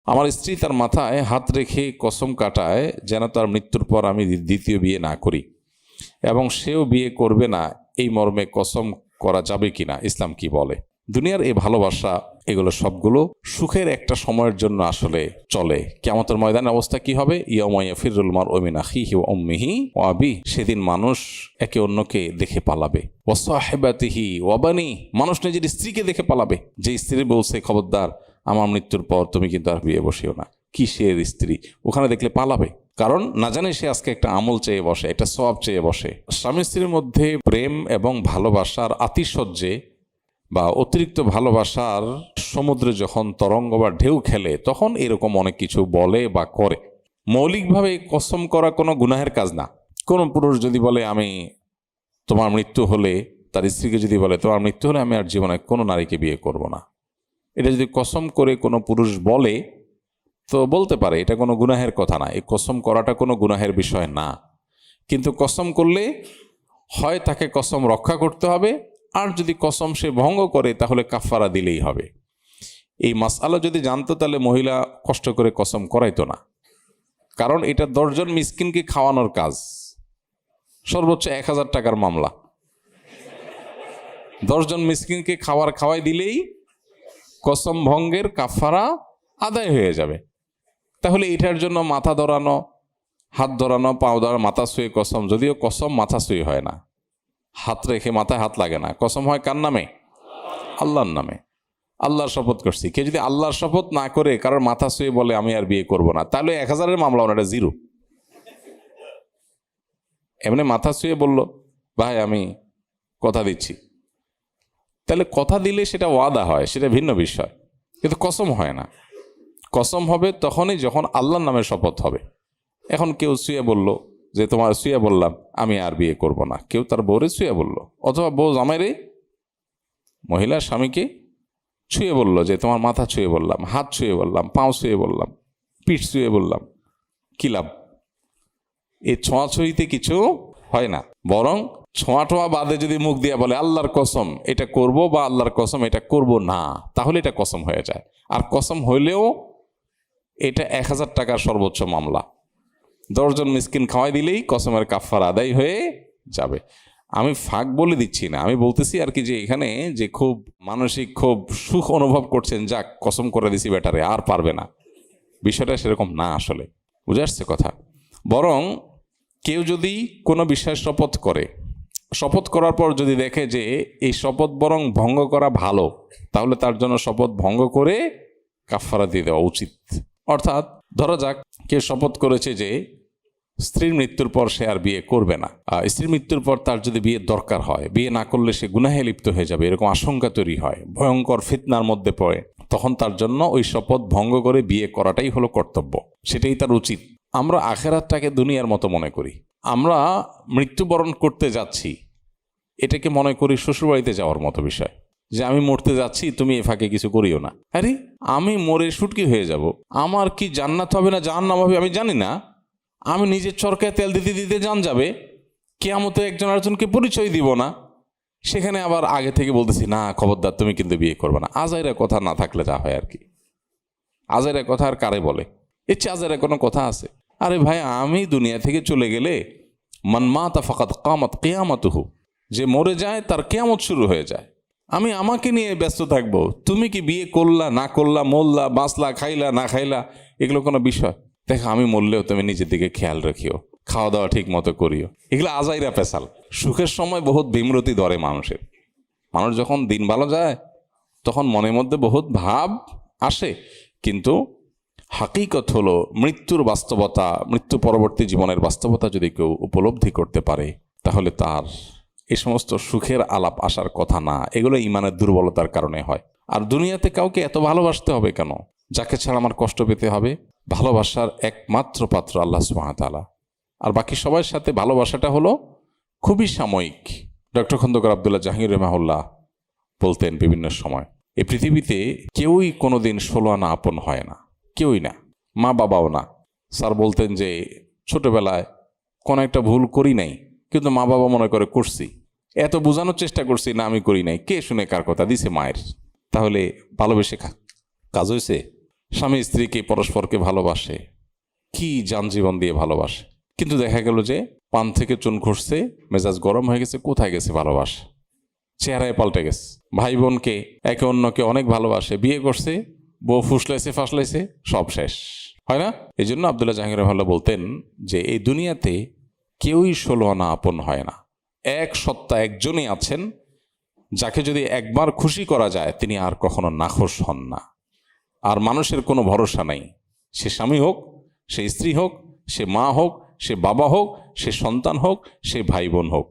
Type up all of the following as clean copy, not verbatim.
আমার স্ত্রী তার মাথায় হাত রেখে কসম কাটায় যেন তার মৃত্যুর পর আমি দ্বিতীয় বিয়ে না করি, এবং সেও বিয়ে করবে না, এই মর্মে কসম করা যাবে কিনা, ইসলাম কি বলে? দুনিয়ার এই ভালোবাসা এগুলো সবগুলো সুখের একটা সময়ের জন্য আসলে চলে। কিয়ামতের ময়দানে অবস্থা কি হবে? ইয়াউমা ইয়াফিরুল মারউ মিন আখিহি ওয়া উম্মিহি ওয়া আবিহি, সেদিন মানুষ একে অন্যকে দেখে পালাবে। ওয়া সাহিবাতিহি ওয়া বানি, মানুষ নিজের স্ত্রীকে দেখে পালাবে। যে স্ত্রী বলছে খবরদার আমার মৃত্যুর পর তুমি কিন্তু আর বিয়ে বসিও না, কিসের স্ত্রী, ওখানে দেখলে পালাবে। কারণ না জানে সে আজকে একটা আমল চেয়ে বসে, একটা সওয়াব চেয়ে বসে। স্বামী স্ত্রীর মধ্যে প্রেম এবং ভালোবাসার আতিশয্যে বা অতিরিক্ত ভালোবাসার সমুদ্রে যখন তরঙ্গ বা ঢেউ খেলে, তখন এরকম অনেক কিছু বলে বা করে। মৌলিকভাবে কসম করা কোনো গুনাহের কাজ না। কোনো পুরুষ যদি বলে আমি তোমার মৃত্যু হলে, তার স্ত্রীকে যদি বলে তোমার মৃত্যু হলে আমি আর জীবনে কোনো নারীকে বিয়ে করব না, এটা যদি কসম করে কোনো পুরুষ বলে তো বলতে পারে, এটা কোনো গুনাহের কথা না, এই কসম করাটা কোনো গুনাহের বিষয় না। কিন্তু কসম করলে হয় তাকে কসম রক্ষা করতে হবে, আর যদি কসম সে ভঙ্গ করে তাহলে কাফারা দিলেই হবে। এই মাসআলা যদি জানতো তাহলে মহিলা কষ্ট করে কসম করাইতো না, কারণ এটা 10 জন মিসকিনকে খাওয়ানোর কাজ। সর্বোচ্চ 1000 টাকার মামলা, 10 জন মিসকিনকে খাওয়াই দিলেই কসম ভঙ্গের কাফারা আদায় হয়ে যাবে। তাহলে এটার জন্য মাথা ধরানো, হাত ধরানো, পাও ধরানো, মাথা শুয়ে কসম, যদিও কসম মাথা শুয়ে হয় না, হাত রেখে মাথায় হাত লাগে না, কসম হয় কার নামে? আল্লাহর নামে। আল্লাহর শপথ করছি। কেউ যদি আল্লাহর শপথ না করে কারোর মাথা শুয়ে বলে আমি আর বিয়ে করব না, তাহলে 1000-এর মামলা ওনাটা 0। এমনি মাথা শুয়ে বলল ভাই আমি কথা দিচ্ছি, তাহলে কথা দিলে সেটা ওয়াদা হয়, সেটা ভিন্ন বিষয়, কিন্তু কসম হয় না। কসম হবে তখনই যখন আল্লাহর নামে শপথ হবে। এখন কেউ শুয়ে বলল যে তোমার শুয়ে বললাম আমি আর বিয়ে করব না, কেউ তার বউরে শুয়ে বলল, অথবা বউ জামাইরে, মহিলা স্বামীকে ছুঁয়ে বলল যে তোমার মাথা ছুঁয়ে বললাম, হাত ছুঁয়ে বললাম, পাও ছুঁয়ে বললাম, পিঠ ছুঁয়ে বললাম, কি লাভ? এই ছোঁয়াছুঁইতে কিছু হয় না, বরং ছোঁয়া টোয়া বাদে যদি মুখ দিয়ে বলে আল্লাহর কসম এটা করব বা আল্লাহর কসম এটা করব না, তাহলে এটা কসম হয়ে যায়। আর কসম হইলেও এটা 1000 টাকার সর্বোচ্চ মামলা। 10 জন মিসকিন খাওয়াই দিলেই কসমের কাফারা আদায় হয়ে যাবে। আমি ফাঁক বলে দিচ্ছি না, আমি বলতেছি আর কি যে এখানে যে খুব মানসিক খুব সুখ অনুভব করছেন, যাক কসম করে দিছি বেটারে আর পারবে না, বিষয়টা সেরকম না। আসলে বুঝে আসছে কথা? বরং কেউ যদি কোনো বিষয়ে শপথ করে, শপথ করার পর যদি দেখে যে এই শপথ বরং ভঙ্গ করা ভালো, তাহলে তার জন্য শপথ ভঙ্গ করে কাফারা দিয়ে দেওয়া উচিত। অর্থাৎ ধরা যাক কেউ শপথ করেছে যে স্ত্রীর মৃত্যুর পর সে আর বিয়ে করবে না, স্ত্রীর মৃত্যুর পর তার যদি বিয়ের দরকার হয়, বিয়ে না করলে সে গুনাহে লিপ্ত হয়ে যাবে, এরকম আশঙ্কা তৈরি হয়, ভয়ঙ্কর ফিতনার মধ্যে পড়ে, তখন তার জন্য ওই শপথ ভঙ্গ করে বিয়ে করাটাই হলো কর্তব্য, সেটাই তার উচিত। আমরা আখেরাতটাকে দুনিয়ার মতো মনে করি। আমরা মৃত্যুবরণ করতে যাচ্ছি এটাকে মনে করি শ্বশুরবাড়িতে যাওয়ার মতো বিষয়, যে আমি মরতে যাচ্ছি তুমি এ ফাঁকে কিছু করিও না। আরে আমি মরে শুটকি হয়ে যাব, আমার কি জান্নাত হবে না জাহান্নাম হবে আমি জানি না, আমি নিজের চরকায় তেল দিতে দিতে জান যাবে, কিয়ামতে একজন আরেকজনকে পরিচয় দিব না, সেখানে আবার আগে থেকে বলতেছি না খবরদার তুমি কিন্তু বিয়ে করবে না। আজাইরা কথা না থাকলে যা হয় আর কি। আজাইরা কথা আর কারে বলে? এর চেয়ে আজাইরা কোনো কথা আছে? আরে ভাই আমি দুনিয়া থেকে চলে গেলে মান মাতা ফাকাত কামাত কিয়ামাতুহু, যে মরে যায় তার কিয়ামত শুরু হয়ে যায়। আমি আমাকে নিয়ে ব্যস্ত থাকবো, তুমি কি বিয়ে করলা না করলা, মরলা বাঁচলা, খাইলা না খাইলা, এগুলো কোনো বিষয়? দেখো আমি মরলেও তুমি নিজের দিকে খেয়াল রাখিও, খাওয়া দাওয়া ঠিক মতো করিও। এগুলো আজাইরা পেশাল। সুখের সময় বহুত বিমরতি ধরে মানুষের। মানুষ যখন দিন ভালো যায় তখন মনের মধ্যে বহুত ভাব আসে, কিন্তু হাকিকত হলো মৃত্যুর বাস্তবতা, মৃত্যু পরবর্তী জীবনের বাস্তবতা যদি কেউ উপলব্ধি করতে পারে তাহলে তার এই সমস্ত সুখের আলাপ আসার কথা না। এগুলো ইমানের দুর্বলতার কারণে হয়। আর দুনিয়াতে কাউকে এত ভালোবাসতে হবে কেন? যাকে ছাড়া আমার কষ্ট পেতে হবে? ভালোবাসার একমাত্র পাত্র আল্লাহ সুবহানাহু ওয়া তাআলা। আর বাকি সবার সাথে ভালোবাসাটা হলো খুবই সাময়িক। ডক্টর খন্দকার আব্দুল্লাহ জাহাঙ্গীর রাহিমাহুল্লাহ বলতেন বিভিন্ন সময়, এই পৃথিবীতে কেউই কোনোদিন 16 আনা আপন হয় না, কেউই না, মা বাবাও না। স্যার বলতেন যে ছোটবেলায় কোনো একটা ভুল করি নাই, কিন্তু মা বাবা মনে করে করছি, এত বোঝানোর চেষ্টা করছি না আমি করি নাই, কে শুনে কার কথা দিছে মায়ের, তাহলে ভালোবেসে কাজ হয়েছে? স্বামী স্ত্রীকে পরস্পরকে ভালোবাসে, কি জীবন দিয়ে ভালোবাসে, কিন্তু দেখা গেল যে পান থেকে চুন খসছে, মেজাজ গরম হয়ে গেছে, কোথায় গেছে ভালোবাসা, চেহারায় পাল্টে গেছে। ভাই বোনকে একে অন্যকে অনেক ভালোবাসে, বিয়ে করছে, বউ ফুসলাইছে ফাসলাইছে, সব শেষ, হয় না? এই জন্য আব্দুল্লাহ জাহাঙ্গীর রহমাল্লাহ বলতেন যে এই দুনিয়াতে কেউই 16 আনা আপন হয় না। এক সত্তা একজনই আছেন, যাকে যদি একবার খুশি করা যায় তিনি আর কখনো নাখোশ হন না। আর মানুষের কোনো ভরসা নাই, সে স্বামী হোক, সে স্ত্রী হোক, সে মা হোক, সে বাবা হোক, সে সন্তান হোক, সে ভাই বোন হোক,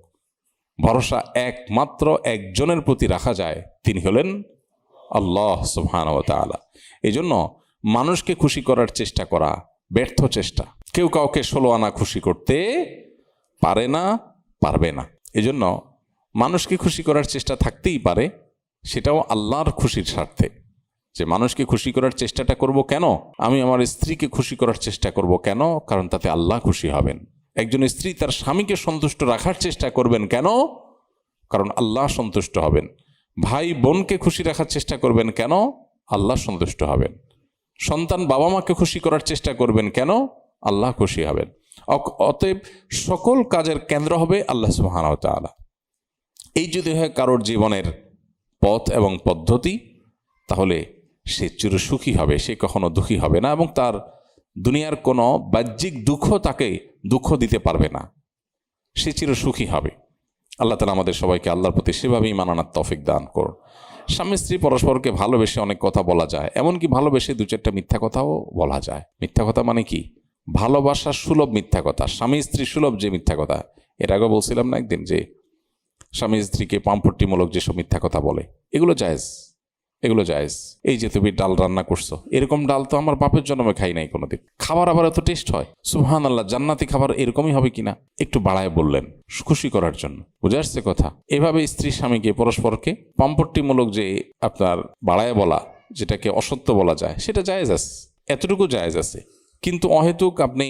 ভরসা একমাত্র একজনের প্রতি রাখা যায়, তিনি হলেন আল্লাহ সুবহানাহু ওয়া তাআলা। এই জন্য মানুষকে খুশি করার চেষ্টা করা ব্যর্থ চেষ্টা। কেউ কাউকে 16 আনা খুশি করতে পারে না, পারবে না। এই জন্য মানুষকে খুশি করার চেষ্টা থাকতেই পারে, সেটাও আল্লাহর খুশির স্বার্থে। যে মানুষকে খুশি করার চেষ্টাটা করব কেন? আমি আমার স্ত্রীকে খুশি করার চেষ্টা করব কেন? কারণ তাতে আল্লাহ খুশি হবেন। একজন স্ত্রী তার স্বামীকে সন্তুষ্ট রাখার চেষ্টা করবেন কেন? কারণ আল্লাহ সন্তুষ্ট হবেন। ভাই বোনকে খুশি রাখার চেষ্টা করবেন কেন? আল্লাহ সন্তুষ্ট হবেন। সন্তান বাবা মাকে খুশি করার চেষ্টা করবেন কেন? আল্লাহ খুশি হবেন। অতএব সকল কাজের কেন্দ্র হবে আল্লাহ সুবহানাহু ওয়া তাআলা। এই যদি হয় কারোর জীবনের পথ এবং পদ্ধতি, তাহলে সে চিরসুখী হবে, সে কখনো দুঃখী হবে না, এবং তার দুনিয়ার কোনো বাহ্যিক দুঃখ তাকে দুঃখ দিতে পারবে না, সে চিরসুখী হবে। আল্লাহ তাআলা আমাদের সবাইকে আল্লাহর প্রতি সেভাবেই মানানোর তৌফিক দান করুন। স্বামী স্ত্রী পরস্পরকে ভালোবেসে অনেক কথা বলা যায়, এমনকি ভালোবেসে 2-4টা মিথ্যা কথাও বলা যায়। মিথ্যা কথা মানে কি? ভালোবাসার সুলভ মিথ্যা কথা, স্বামী স্ত্রী সুলভ যে মিথ্যা কথা। এর আগে বলছিলাম না একদিন যে স্বামী স্ত্রীকে পাম্পট্টিমূলক যেসব মিথ্যা কথা বলে, এগুলো জায়েজ, এগুলো জায়েজ। এই যে তুমি ডাল রান্না করছো, এরকম ডাল তো আমার বাপের জন্মে খাই নাই কোনোদিন, খাবার আবার এত টেস্ট হয়, সুবহানাল্লাহ, জান্নাতি খাবার এরকমই হবে কিনা, একটু বাড়ায় বললেন খুশি করার জন্য। বুঝে আসছে কথা? এভাবে স্ত্রী স্বামীকে পরস্পরকে পাম্পট্টিমূলক যে আপনার বাড়ায় বলা, যেটাকে অসত্য বলা যায়, সেটা জায়েজ আছে, এতটুকু জায়েজ আছে। কিন্তু অহেতুক আপনি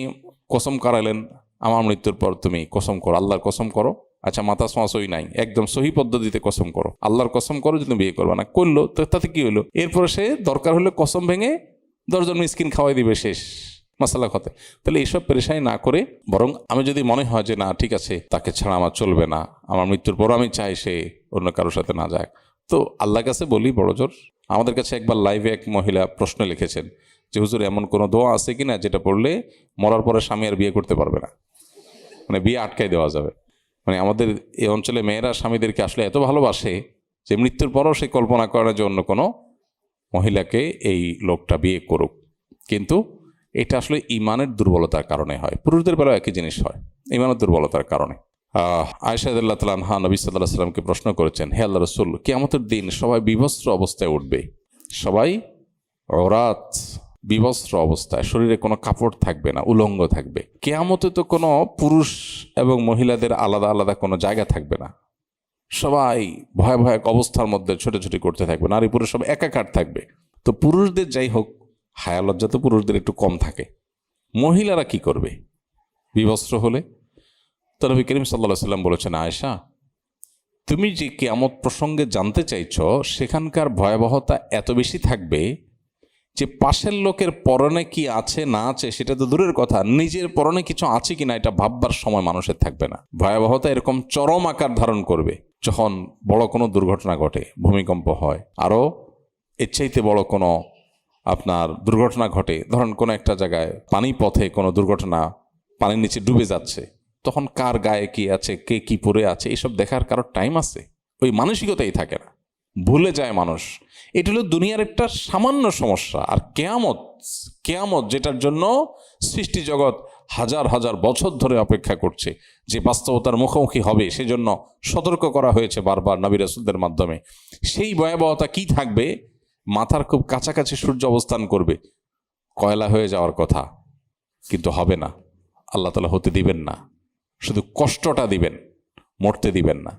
কসম করালেন, আমার মৃত্যুর পর তুমি কসম করো, আল্লাহর কসম করো, আচ্ছা মাথা ছোঁয়াছই নাই, একদম সহি পদ্ধতিতে কসম করো, আল্লাহর কসম করো যে তুমি বিয়ে করবে না, করলো তো তাতে কি হলো? এরপরে সে দরকার হলে কসম ভেঙে 10 জন মিসকিন খাওয়াই দিবে, শেষ মাসালা কথা। তাহলে এইসব পেরেশানি না করে, বরং আমি যদি মনে হয় যে না ঠিক আছে তাকে ছাড়া আমার চলবে না, আমার মৃত্যুর পর আমি চাই সে অন্য কারোর সাথে না যায়, তো আল্লাহর কাছে বলি বড় জোর। আমাদের কাছে একবার লাইভে এক মহিলা প্রশ্ন লিখেছেন যে হুজুর এমন কোনো দোয়া আছে কিনা যেটা পড়লে মরার পরে স্বামী আর বিয়ে করতে পারবে না, মানে বিয়ে আটকাই দেওয়া যাবে। মানে আমাদের এই অঞ্চলে মেয়েরা স্বামীদেরকে আসলে এত ভালোবাসে যে মৃত্যুর পরও সে কল্পনা করার জন্য কোনো মহিলাকে এই লোকটা বিয়ে করুক। কিন্তু এটা আসলে ইমানের দুর্বলতার কারণে হয়, পুরুষদের বেলাও একই জিনিস হয়, ইমানের দুর্বলতার কারণে। আয়েশা রাদিয়াল্লাহু তাআলা আনহা নবী সাল্লাল্লাহু আলাইহি ওয়াসাল্লামকে প্রশ্ন করেছেন, হে আল্লাহর রাসূল, কিয়ামতের দিন সবাই বিবস্ত্র অবস্থায় উঠবে, সবাই অরাত, বিবস্ত্র অবস্থায়, শরীরে কোনো কাপড় থাকবে না, উলঙ্গ থাকবে। কিয়ামতে তো কোনো পুরুষ এবং মহিলাদের আলাদা আলাদা কোনো জায়গা থাকবে না, সবাই ভয়াবহ অবস্থার মধ্যে ছোটাছুটি করতে থাকবে, নারী পুরুষ সব একাকার থাকবে। তো পুরুষদের যাই হোক, হায়া লজ্জা তো পুরুষদের একটু কম থাকে, মহিলারা কি করবে বিবস্ত্র হলে? তো নবী করিম সাল্লাল্লাহু আলাইহি ওয়াসাল্লাম বলেছেন, আয়েশা তুমি যে কিয়ামত প্রসঙ্গে জানতে চাইছো, সেখানকার ভয়াবহতা এত বেশি থাকবে যে পাশের লোকের পরনে কি আছে না আছে সেটা তো দূরের কথা, নিজের পরনে কিছু আছে কিনা এটা ভাববার সময় মানুষের থাকবে না। ভয়াবহতা এরকম চরম আকার ধারণ করবে যখন বড় কোনো দুর্ঘটনা ঘটে, ভূমিকম্প হয়, আরও এর চাইতে বড় কোনো আপনার দুর্ঘটনা ঘটে, ধরেন কোনো একটা জায়গায় পানি পথে কোনো দুর্ঘটনা, পানির নিচে ডুবে যাচ্ছে, তখন কার গায়ে কি আছে, কে কি পরে আছে, এসব দেখার কারোর টাইম আছে? ওই মানসিকতাই থাকে না, ভুলে যায় মানুষ। এটা হলো দুনিয়ার একটা সামান্য সমস্যা। আর কেয়ামত, কেয়ামত যেটার জন্য সৃষ্টি জগৎ হাজার হাজার বছর ধরে অপেক্ষা করছে, যে বাস্তবতার মুখোমুখি হবে, সেজন্য সতর্ক করা হয়েছে বারবার নবী রাসূলদের মাধ্যমে। সেই ভয়াবহতা কি থাকবে? মাথার খুব কাছাকাছি সূর্য অবস্থান করবে, কয়লা হয়ে যাওয়ার কথা, কিন্তু হবে না, আল্লাহ তাআলা হতে দিবেন না, শুধু কষ্টটা দিবেন, মরতে দিবেন না,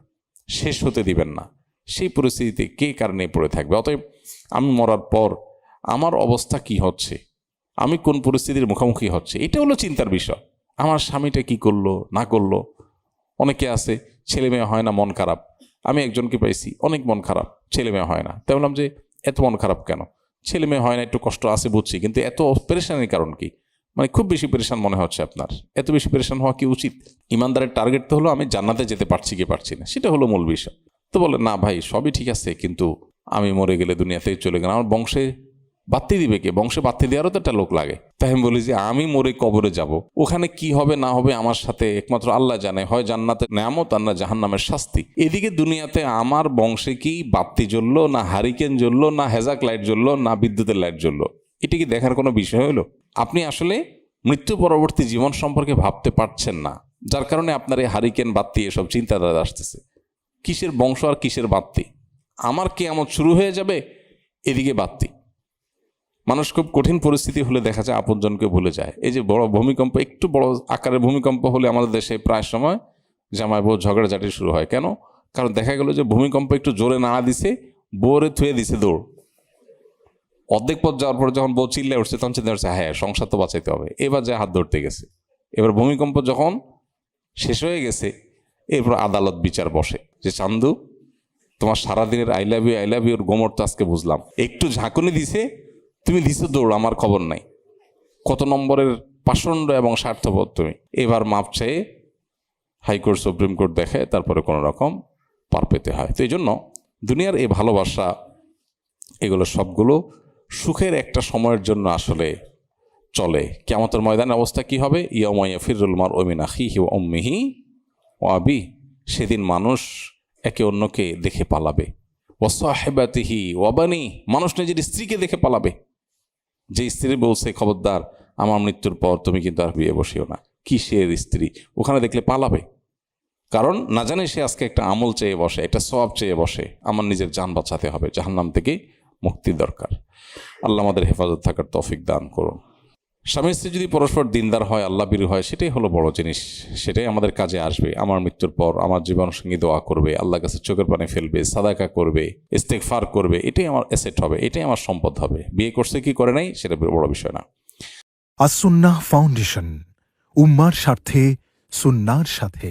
শেষ হতে দিবেন না। সেই পরিস্থিতিতে কে কারণে পড়ে থাকবে? অতএব আমি মরার পর আমার অবস্থা কি হচ্ছে, আমি কোন পরিস্থিতির মুখোমুখি হচ্ছে, এটা হলো চিন্তার বিষয়। আমার স্বামীটা কি করলো না করলো। অনেকে আছে ছেলে মেয়ে হয় না, মন খারাপ। আমি একজনকে পাইছি অনেক মন খারাপ, ছেলে মেয়ে হয় না। তাই বললাম যে এত মন খারাপ কেন? ছেলে মেয়ে হয় না, একটু কষ্ট আছে বুঝছি, কিন্তু এত পেরেশানির কারণ কি? মানে খুব বেশি পেরেশান মনে হচ্ছে আপনার, এত বেশি পেরেশান হওয়া কি উচিত? ইমানদারের টার্গেট তো হলো আমি জান্নাতে যেতে পারছি কি পারছি না, সেটা হলো মূল বিষয়। তো বলে না ভাই সবই ঠিক আছে, কিন্তু আমি মরে গেলে দুনিয়াতেই চলে গেলাম, আমার বংশে বাত্তি দিবে কে? বংশে বাত্তি দেওয়ারও তো একটা লোক লাগে। তাই আমি বলি যে আমি মরে কবরে যাব, ওখানে কি হবে না হবে আমার সাথে একমাত্র আল্লাহ জানে, হয় জান্নাতের নেয়ামত আর না জাহান্নামের শাস্তি। এদিকে দুনিয়াতে আমার বংশে কি বাত্তি জ্বললো, না হারিকেন জ্বললো, না হেজাক লাইট জ্বললো, না বিদ্যুতের লাইট জ্বললো, এটা কি দেখার কোনো বিষয় হলো? আপনি আসলে মৃত্যু পরবর্তী জীবন সম্পর্কে ভাবতে পারছেন না, যার কারণে আপনার এই হারিকেন বাত্তি এসব চিন্তাধারা আসতেছে। কিসের বংশ আর কিসের বাত্তি? আমার কিয়ামত শুরু হয়ে যাবে, এদিকে বাত্তি। মানুষ খুব কঠিন পরিস্থিতি হলে দেখা যায় আপনজনকে ভুলে যায়। এই যে বড় ভূমিকম্প, একটু বড় আকারের ভূমিকম্প হলে আমাদের দেশে প্রায় সময় জামাই বউ ঝগড়াঝাটি শুরু হয়। কেন? কারণ দেখা গেল যে ভূমিকম্প একটু জোরে নাড়া দিছে, বউরে থুয়ে দিছে দৌড়। অর্ধেক পথ যাওয়ার পরে যখন বউ চিল্লায় উঠছে, তখন চিন্তা করছে হ্যাঁ সংসার তো বাঁচাইতে হবে, এবার যে হাত ধরতে গেছে। এবার ভূমিকম্প যখন শেষ হয়ে গেছে, এরপর আদালত বিচার বসে যে চান্দু তোমার সারাদিনের আই লাভ ইউর গোমর তো আজকে বুঝলাম, একটু ঝাঁকুনি দিছে, তুমি দিছো দৌড়, আমার খবর নাই। কত নম্বরের পাষণ্ড এবং স্বার্থপর তুমি। এবার মাপ চেয়ে হাইকোর্ট সুপ্রিম কোর্ট দেখে তারপরে কোনো রকম পার পেতে হয়। তো এই জন্য দুনিয়ার এই ভালোবাসা, এগুলো সবগুলো সুখের একটা সময়ের জন্য আসলে চলে। কিয়ামতের ময়দানের অবস্থা কি হবে? ইয়াউমা ইয়াফিরুল মারউ মিন আখিহি ওয়া উম্মিহি ওয়া আবিহি, সেদিন মানুষ একে অন্যকে দেখে পালাবে। ওয়া সাহিবাতিহি ওয়া বানি, মানুষ নিজের স্ত্রীকে দেখে পালাবে। যে স্ত্রী বলছে খবরদার আমার মৃত্যুর পর তুমি কিন্তু আর বিয়ে বসিও না, কিসের স্ত্রী? ওখানে দেখলে পালাবে। কারণ না জানে সে আজকে একটা আমল চেয়ে বসে, একটা সওয়াব চেয়ে বসে, আমার নিজের জান বাঁচাতে হবে, জাহান্নাম থেকে মুক্তি দরকার। আল্লাহ আমাদের হেফাজত থাকার তৌফিক দান করুন। স্বামী স্ত্রী যদি পরস্পর দিনদার হয়, আল্লাহ ভীরু হয়, সেটাই হলো বড় জিনিস, সেটাই আমাদের কাজে আসবে। আমার মৃত্যুর পর আমার জীবন সঙ্গী দোয়া করবে, আল্লাহর কাছে চোখের পানি ফেলবে, সাদাকা করবে, ইস্তেগফার করবে, এটাই আমার অ্যাসেট হবে, এটাই আমার সম্পদ হবে। বিয়ে করছে কি করে নাই সেটা বড় বিষয় না। আস-সুন্নাহ ফাউন্ডেশন, উম্মার স্বার্থে সুন্নাহর সাথে।